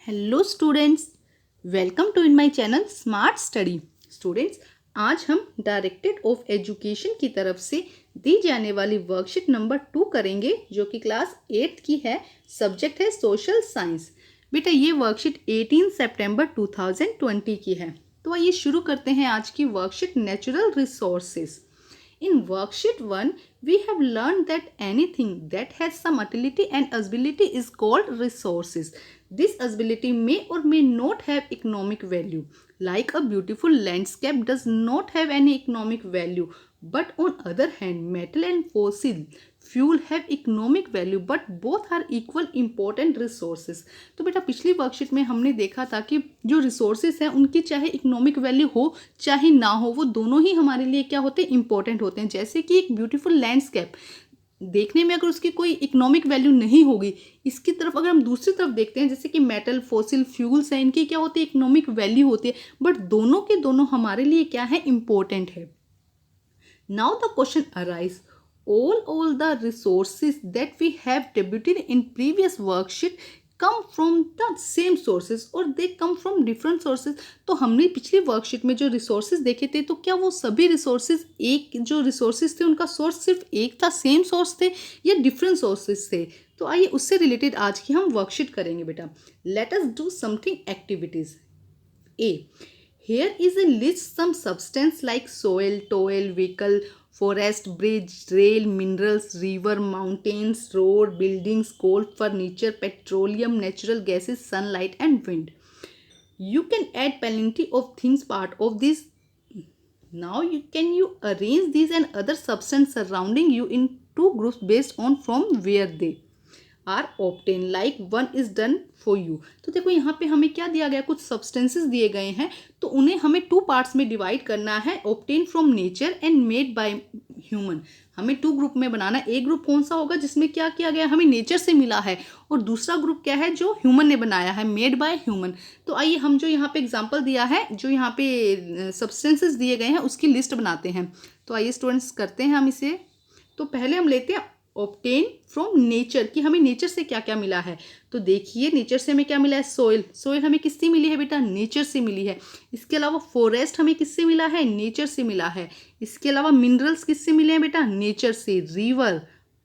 Hello students, welcome to in my channel smart study. Students, आज हम directed of education की तरफ से दी जाने वाली वर्कशीट नंबर 2 करेंगे, जो कि क्लास 8 की है। सब्जेक्ट है सोशल साइंस। बेटा, ये वर्कशीट 18 सितंबर 2020 की है। तो आइए शुरू करते हैं आज की worksheet natural resources. In worksheet 1, we have learned that anything that has some utility and usability is called resources. This usability may or may not have economic value. Like a beautiful landscape does not have any economic value. But on other hand, metal and fossil fuel have economic value, but both are equal important resources. तो बेटा, पिछली worksheet में हमने देखा था कि जो resources हैं उनकी चाहे इकोनॉमिक वैल्यू हो चाहे ना हो, वो दोनों ही हमारे लिए क्या होते हैं, इंपॉर्टेंट होते हैं। जैसे कि एक ब्यूटीफुल लैंडस्केप देखने में अगर उसकी कोई इकोनॉमिक वैल्यू नहीं होगी, इसकी तरफ अगर हम दूसरी तरफ देखते हैं, जैसे कि मेटल फॉसिल फ्यूल्स हैं, इनकी क्या होती है, इकोनॉमिक वैल्यू होती है, बट दोनों के दोनों हमारे लिए क्या है, इंपॉर्टेंट है। Now the question arise, all the resources that we have debuted in previous worksheet come from the same sources or they come from different sources। तो हमने पिछली वर्कशीट में जो रिसोर्सेज देखे थे, तो क्या वो सभी रिसोर्सेज एक जो रिसोर्सेज थे उनका सोर्स सिर्फ एक था, सेम सोर्स थे, या डिफरेंट सोर्सेज थे? तो आइए उससे रिलेटेड आज की हम वर्कशीट करेंगे। बेटा, let us do something activities. A. Here is a list some substance like soil, toil, vehicle, forest, bridge, rail, minerals, river, mountains, road, buildings, coal, furniture, petroleum, natural gases, sunlight and wind. You can add plenty of things part of this. Now you arrange these and other substance surrounding you in two groups based on from where they are obtain, like one is done for you. तो देखो, यहाँ पे हमें क्या दिया गया, कुछ substances दिए गए हैं, तो उन्हें हमें टू पार्ट्स में डिवाइड करना है, obtain from nature and made by human. हमें टू ग्रुप में बनाना है। एक ग्रुप कौन सा होगा जिसमें क्या किया गया, हमें नेचर से मिला है, और दूसरा ग्रुप क्या है, जो ह्यूमन ने बनाया है, मेड बाय ह्यूमन। तो आइए हम जो यहाँ पे एग्जाम्पल दिया है, जो यहाँ पे सब्सटेंसेस दिए गए हैं, उसकी लिस्ट बनाते हैं। तो आइए स्टूडेंट्स, करते हैं हम इसे। तो पहले हम लेते हैं ऑब्टेन फ्रॉम नेचर, कि हमें नेचर से क्या क्या मिला है। तो देखिए, नेचर से हमें क्या मिला है, सोइल। सोइल हमें किससे मिली है बेटा, नेचर से मिली है। इसके अलावा फॉरेस्ट हमें किससे मिला है, नेचर से मिला है। इसके अलावा मिनरल्स किससे मिले हैं बेटा, नेचर से। रिवर,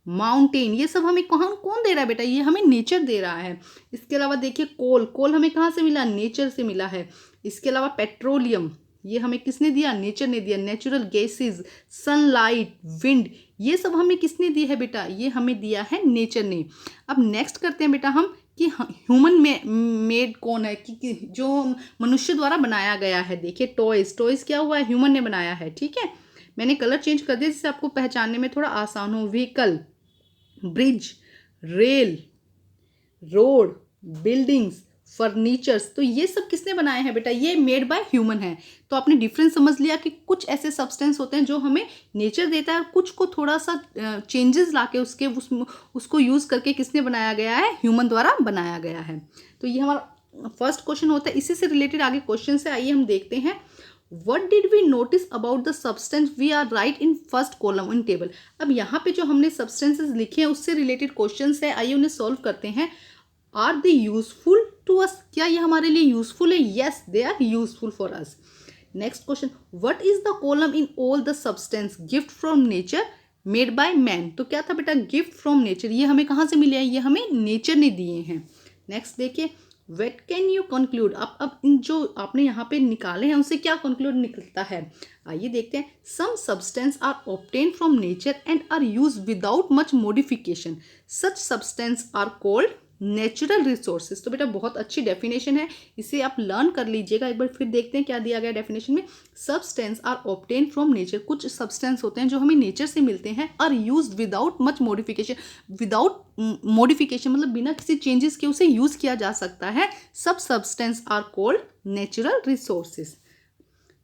माउंटेन, ये सब हमें कौन दे रहा है बेटा, ये हमें नेचर दे रहा है। इसके अलावा देखिए, कोल हमें कहाँ से मिला, नेचर से मिला है। इसके अलावा पेट्रोलियम, ये हमें किसने दिया, नेचर ने दिया। नेचुरल गैसेस, सनलाइट, विंड, ये सब हमें किसने दी है बेटा, ये हमें दिया है नेचर ने। अब नेक्स्ट करते हैं बेटा हम कि ह्यूमन मेड कौन है, कि जो मनुष्य द्वारा बनाया गया है। देखिए, टॉयज क्या हुआ है, ह्यूमन ने बनाया है। ठीक है, मैंने कलर चेंज कर दिया जिससे आपको पहचानने में थोड़ा आसान हो। Vehicle, bridge, rail, road, buildings, furnitures, तो ये सब किसने बनाए हैं बेटा, ये मेड बाय ह्यूमन है। तो आपने डिफरेंस समझ लिया कि कुछ ऐसे सब्सटेंस होते हैं जो हमें नेचर देता है, कुछ को थोड़ा सा चेंजेस लाके उसको यूज़ करके किसने बनाया गया है, ह्यूमन द्वारा बनाया गया है। तो ये हमारा फर्स्ट क्वेश्चन होता है। इसी से रिलेटेड आगे क्वेश्चन से आइए हम देखते हैं। What did we notice about the substance we are right in first column in table? अब यहाँ पे जो हमने सब्सटेंसेस लिखे हैं उससे रिलेटेड क्वेश्चन है, आइए उन्हें सॉल्व करते हैं। Are they useful to us, क्या ये हमारे लिए यूजफुल है? Yes, they are useful for us. Next question, what is the column in all the substance gift from nature made by man? तो क्या था बेटा, गिफ्ट फ्रॉम नेचर, ये हमें कहाँ से मिले हैं, ये हमें नेचर ने दिए हैं। नेक्स्ट देखिए, वेट कैन यू कंक्लूड? अब इन जो आपने यहाँ पे निकाले हैं उनसे क्या कंक्लूड निकलता है, आइए देखते हैं। Some substance are obtain from nature and are use without much modification, such substance are called natural resources. तो बेटा, बहुत अच्छी डेफिनेशन है, इसे आप लर्न कर लीजिएगा। एक बार फिर देखते हैं क्या दिया गया डेफिनेशन में। Substance are obtain from nature, कुछ सब्सटेंस होते हैं जो हमें नेचर से मिलते हैं, are use without much modification. Without modification मतलब बिना किसी चेंजेस के उसे यूज किया जा सकता है। सब substance are called natural resources.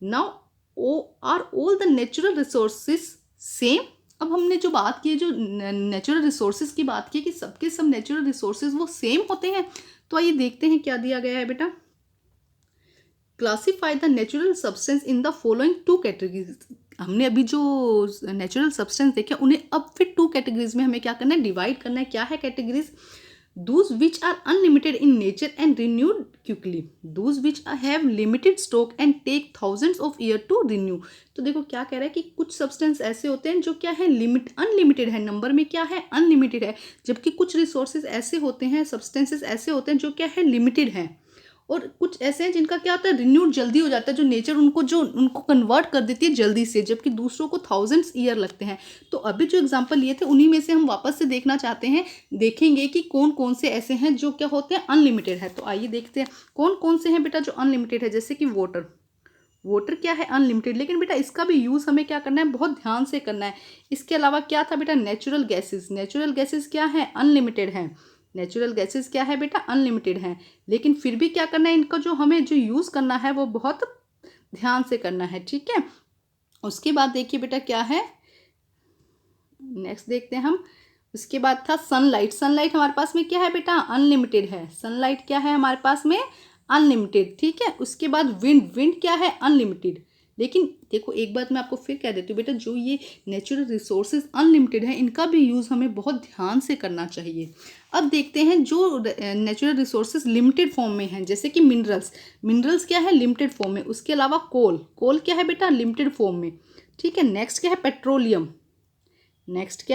Now are all the natural resources same? अब हमने जो बात की, जो नेचुरल रिसोर्सेज की बात की कि सबके सब नेचुरल रिसोर्सेज वो सेम होते हैं। तो आइए देखते हैं क्या दिया गया है बेटा। Classify the natural substance in the following two categories. हमने अभी जो नेचुरल सब्सटेंस देखे उन्हें अब फिर टू कैटेगरीज में हमें क्या करना है, डिवाइड करना है। क्या है categories? Those which are unlimited in nature and renewed quickly. Those which have limited stock and take thousands of years to renew. तो देखो क्या कह रहा है कि कुछ सब्सटेंस ऐसे होते हैं जो क्या है अनलिमिटेड है, नंबर में क्या है अनलिमिटेड है, जबकि कुछ रिसोर्सेज ऐसे होते हैं, सब्सटेंसेस ऐसे होते हैं जो क्या है लिमिटेड है, और कुछ ऐसे हैं जिनका क्या होता है रिन्यूड जल्दी हो जाता है, जो नेचर उनको कन्वर्ट कर देती है जल्दी से, जबकि दूसरों को थाउजेंड्स ईयर लगते हैं। तो अभी जो एग्जांपल लिए थे उन्हीं में से हम वापस से देखना चाहते हैं, देखेंगे कि कौन कौन से ऐसे हैं जो क्या होते हैं अनलिमिटेड है। तो आइए देखते हैं कौन कौन से हैं बेटा जो अनलिमिटेड है। जैसे कि वाटर क्या है अनलिमिटेड, लेकिन बेटा इसका भी यूज़ हमें क्या करना है बहुत ध्यान से करना है। इसके अलावा क्या था बेटा नेचुरल गैसेस क्या है अनलिमिटेड है, नेचुरल गैसेस क्या है बेटा अनलिमिटेड है, लेकिन फिर भी क्या करना है इनका जो हमें जो यूज़ करना है वो बहुत ध्यान से करना है, ठीक है। उसके बाद देखिए बेटा क्या है, नेक्स्ट देखते हैं हम। उसके बाद था सनलाइट हमारे पास में क्या है बेटा अनलिमिटेड है, सनलाइट क्या है हमारे पास में अनलिमिटेड, ठीक है। उसके बाद विंड क्या है अनलिमिटेड, लेकिन देखो एक बात मैं आपको फिर कह देती हूँ बेटा, जो ये नेचुरल रिसोर्सेज अनलिमिटेड है इनका भी यूज़ हमें बहुत ध्यान से करना चाहिए। अब देखते हैं जो नेचुरल रिसोर्सेज लिमिटेड फॉर्म में हैं, जैसे कि मिनरल्स क्या है लिमिटेड फॉर्म में। उसके अलावा कोल क्या है बेटा लिमिटेड फॉर्म में, ठीक है। नेक्स्ट क्या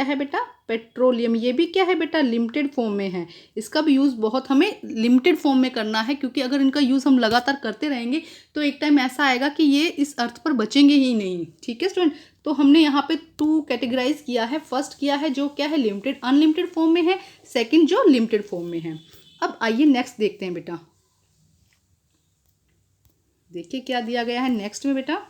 है पेट्रोलियम, ये भी क्या है बेटा लिमिटेड फॉर्म में है। इसका भी यूज़ बहुत हमें लिमिटेड फॉर्म में करना है, क्योंकि अगर इनका यूज़ हम लगातार करते रहेंगे तो एक टाइम ऐसा आएगा कि ये इस अर्थ पर बचेंगे ही नहीं, ठीक है स्टूडेंट। तो हमने यहाँ पे 2 कैटेगराइज किया है। फर्स्ट किया है जो क्या है अनलिमिटेड फॉर्म में है, सेकेंड जो लिमिटेड फॉर्म में है। अब आइए नेक्स्ट देखते हैं बेटा, देखिए क्या दिया गया है नेक्स्ट में बेटा।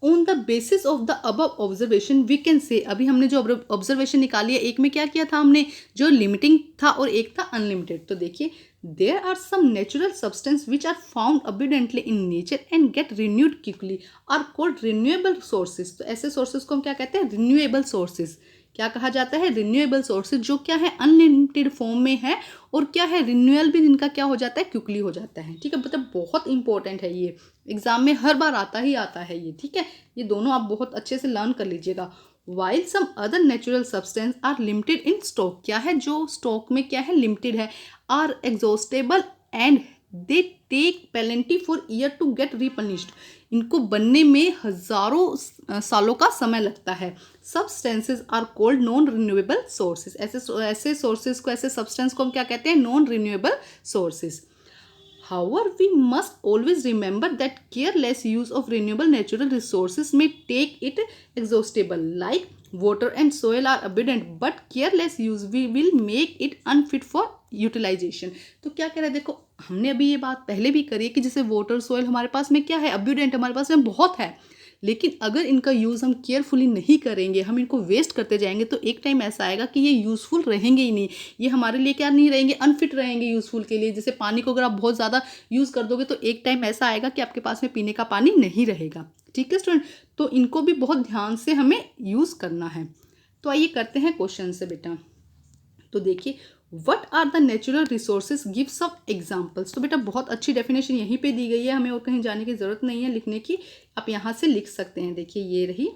On the basis of the above observation we can say, अभी हमने जो ऑब्जर्वेशन निकाली है, एक में क्या किया था हमने जो लिमिटिंग था और एक था अनलिमिटेड। तो देखिए there are some natural substance which are found abundantly in nature and get renewed quickly are called renewable sources. तो ऐसे सोर्सेज को हम क्या कहते हैं रिन्यूएबल सोर्सेज, क्या कहा जाता है रिन्यूएबल सोर्सेज, जो क्या है अनलिमिटेड फॉर्म में है और क्या है रिन्यूअल भी जिनका क्या हो जाता है क्विकली हो जाता है, ठीक है। मतलब बहुत इंपॉर्टेंट है ये, एग्जाम में हर बार आता है ये, ठीक है। ये दोनों आप बहुत अच्छे से लर्न कर लीजिएगा। While some other natural substance are limited in stock, क्या है जो स्टॉक में क्या है लिमिटेड है, are exhaustible and they take penalty for year to get replenished, इनको बनने में हजारों सालों का समय लगता है। Substances are called non renewable sources, ऐसे सोर्सेज को, ऐसे सब्सटेंस को हम क्या कहते हैं non renewable sources. However, we must always remember that careless use of renewable natural resources may take it exhaustible, like water and soil are abundant, but careless use will make it unfit for utilization। तो क्या कह रहा है देखो, हमने अभी ये बात पहले भी करी है कि जैसे वाटर सोयल हमारे पास में क्या है अब्यूडेंट, हमारे पास में बहुत है, लेकिन अगर इनका यूज़ हम केयरफुली नहीं करेंगे, हम इनको वेस्ट करते जाएंगे, तो एक टाइम ऐसा आएगा कि ये यूज़फुल रहेंगे ही नहीं, ये हमारे लिए क्या नहीं रहेंगे अनफिट रहेंगे यूज़फुल के लिए। जैसे पानी को अगर आप बहुत ज़्यादा यूज़ कर दोगे तो एक टाइम ऐसा आएगा कि आपके पास में पीने का पानी नहीं रहेगा, ठीक है स्टूडेंट। तो इनको भी बहुत ध्यान से हमें यूज़ करना है। तो आइए करते हैं क्वेश्चन से बेटा। तो देखिए what are the natural resources give some examples. तो बेटा बहुत अच्छी डेफिनेशन यहीं पे दी गई है, हमें और कहीं जाने की ज़रूरत नहीं है लिखने की, आप यहाँ से लिख सकते हैं। देखिए ये रही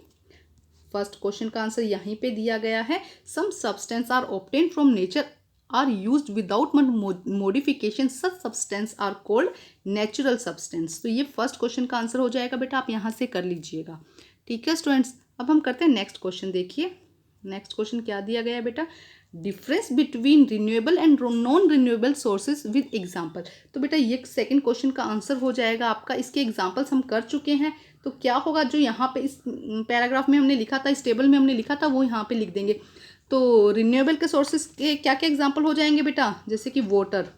फर्स्ट क्वेश्चन का आंसर यहीं पे दिया गया है। Some substance are obtain from nature are used without modification, such substance are called natural substance. तो ये फर्स्ट क्वेश्चन का आंसर हो जाएगा बेटा, आप यहाँ से कर लीजिएगा, ठीक है स्टूडेंट्स। अब हम करते हैं नेक्स्ट क्वेश्चन। देखिए नेक्स्ट क्वेश्चन क्या दिया गया है बेटा, difference between renewable and non renewable sources with example. तो बेटा ये सेकंड क्वेश्चन का आंसर हो जाएगा आपका, इसके एग्जाम्पल्स हम कर चुके हैं। तो क्या होगा, जो यहाँ पे इस पैराग्राफ में हमने लिखा था, इस टेबल में हमने लिखा था, वो यहाँ पे लिख देंगे। तो रिन्यूएबल के सोर्सेज के क्या क्या एग्जाम्पल हो जाएंगे बेटा, जैसे कि वाटर,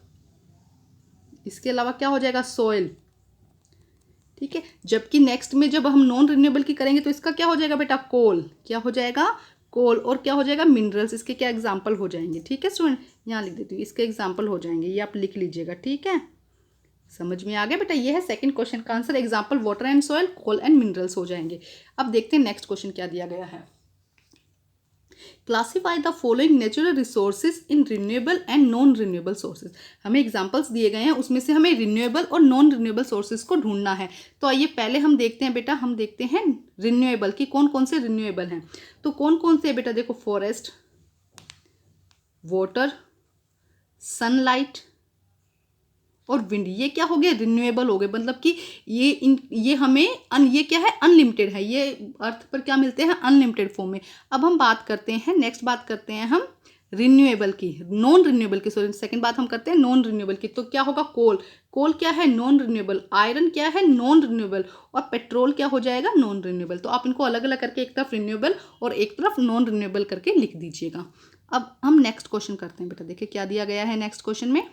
इसके अलावा क्या हो जाएगा सॉइल, ठीक है। जबकि नेक्स्ट में जब हम नॉन रिन्यूएबल की करेंगे तो इसका क्या हो जाएगा बेटा कोल, क्या हो जाएगा कोल, और क्या हो जाएगा मिनरल्स, इसके क्या एग्जाम्पल हो जाएंगे, ठीक है स्टूडेंट। यहाँ लिख देती हूँ, इसके एग्जाम्पल हो जाएंगे, ये आप लिख लीजिएगा, ठीक है। समझ में आ गया बेटा, ये है सेकंड क्वेश्चन का answer, example water and soil, coal and minerals हो जाएंगे। अब देखते हैं नेक्स्ट क्वेश्चन क्या दिया गया है। Classify the following natural resources in renewable and non renewable sources. हमें एग्जांपल्स दिए गए हैं, उसमें से हमें रिन्यूएबल और नॉन रिन्यूएबल सोर्सेज को ढूंढना है। तो आइए पहले हम देखते हैं बेटा, हम देखते हैं रिन्यूएबल की कौन कौन से रिन्यूएबल हैं। तो कौन कौन से बेटा देखो, फॉरेस्ट, वाटर, सनलाइट और विंड। ये क्या हो गए, रिन्यूएबल हो गए, मतलब कि ये हमें ये क्या है, अनलिमिटेड है, ये अर्थ पर क्या मिलते हैं, अनलिमिटेड फॉर्म में। अब हम बात करते हैं, नेक्स्ट बात करते हैं हम रिन्यूएबल की, नॉन रिन्यूएबल की, सॉरी सेकंड बात हम करते हैं नॉन रिन्यूएबल की। तो क्या होगा, कोल, कोल क्या है, नॉन रिन्यूएबल, आयरन क्या है, नॉन रिन्यूएबल, और पेट्रोल क्या हो जाएगा, नॉन रिन्यूएबल। तो आप इनको अलग अलग करके एक तरफ रिन्यूएबल और एक तरफ नॉन रिन्यूएबल करके लिख दीजिएगा। अब हम नेक्स्ट क्वेश्चन करते हैं बेटा, देखिए क्या दिया गया है नेक्स्ट क्वेश्चन में।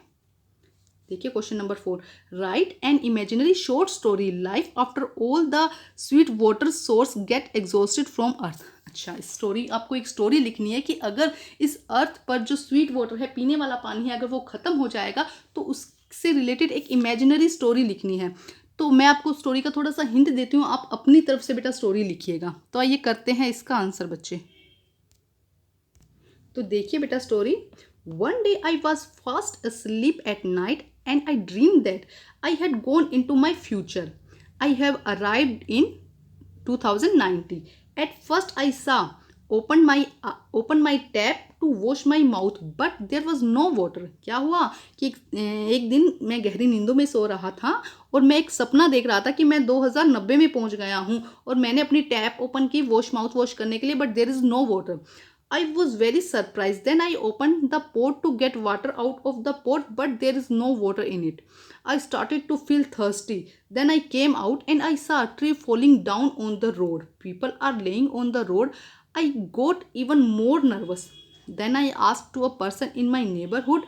देखिए question number 4, write an imaginary short story, life after all the sweet water source get exhausted from earth. अच्छा, स्टोरी, आपको एक स्टोरी लिखनी है कि अगर इस अर्थ पर जो स्वीट वाटर है, पीने वाला पानी है, अगर वो खत्म हो जाएगा तो उससे रिलेटेड एक इमेजिनरी स्टोरी लिखनी है। तो मैं आपको स्टोरी का थोड़ा सा हिंट देती हूँ, आप अपनी तरफ से बेटा स्टोरी लिखिएगा। तो आइए करते हैं इसका आंसर बच्चे। तो देखिए बेटा story, one day I was fast asleep at night and I dreamed that I had gone into my future. I have arrived in 2090. At first I saw open my tap to wash my mouth, but there was no water. क्या हुआ कि एक दिन मैं गहरी नींदों में सो रहा था और मैं एक सपना देख रहा था कि मैं 2090 में पहुंच गया हूं और मैंने अपनी टैप ओपन की माउथ वॉश करने के लिए, but there is no water. I was very surprised. Then I opened the pot to get water out of the pot, but there is no water in it. I started to feel thirsty. Then I came out and I saw a tree falling down on the road. People are laying on the road. I got even more nervous. Then I asked to a person in my neighborhood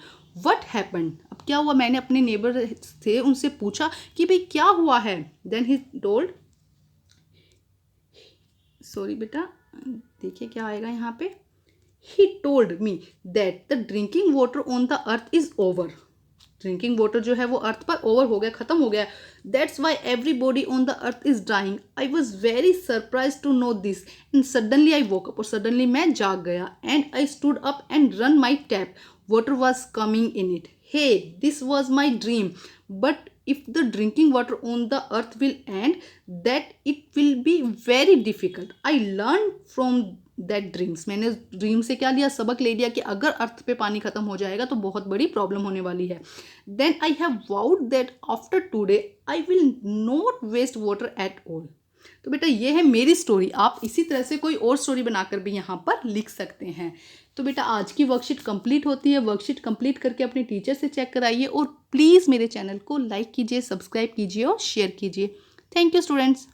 what happened. अब क्या हुआ, मैंने अपने neighbour थे उनसे पूछा कि भाई क्या हुआ है. Then he told, सॉरी बेटा, देखिए क्या आएगा यहाँ पे. He told me that the drinking water on the earth is over. Drinking water जो है वो अर्थ पर ओवर हो गया, खत्म हो गया. That's why everybody on the earth is dying. I was very surprise to know this and suddenly I woke up. और सडनली मैं जाग गया. And I stood up and run my tap. Water was coming in it. Hey, this was my dream, but if the drinking water on the earth will end, that it will be very difficult. I learned from that dreams. मैंने dream से क्या लिया, सबक ले लिया कि अगर अर्थ पे पानी खत्म हो जाएगा तो बहुत बड़ी प्रॉब्लम होने वाली है. Then I have vowed that after today I will not waste water at all. तो बेटा ये है मेरी स्टोरी. आप इसी तरह से कोई और स्टोरी बनाकर भी यहाँ पर लिख सकते हैं. तो बेटा आज की वर्कशीट कंप्लीट होती है. वर्कशीट कंप्लीट करके अपने टीचर से चेक कराइए और प्लीज़ मेरे चैनल को लाइक कीजिए, सब्सक्राइब कीजिए और शेयर कीजिए. Thank you students.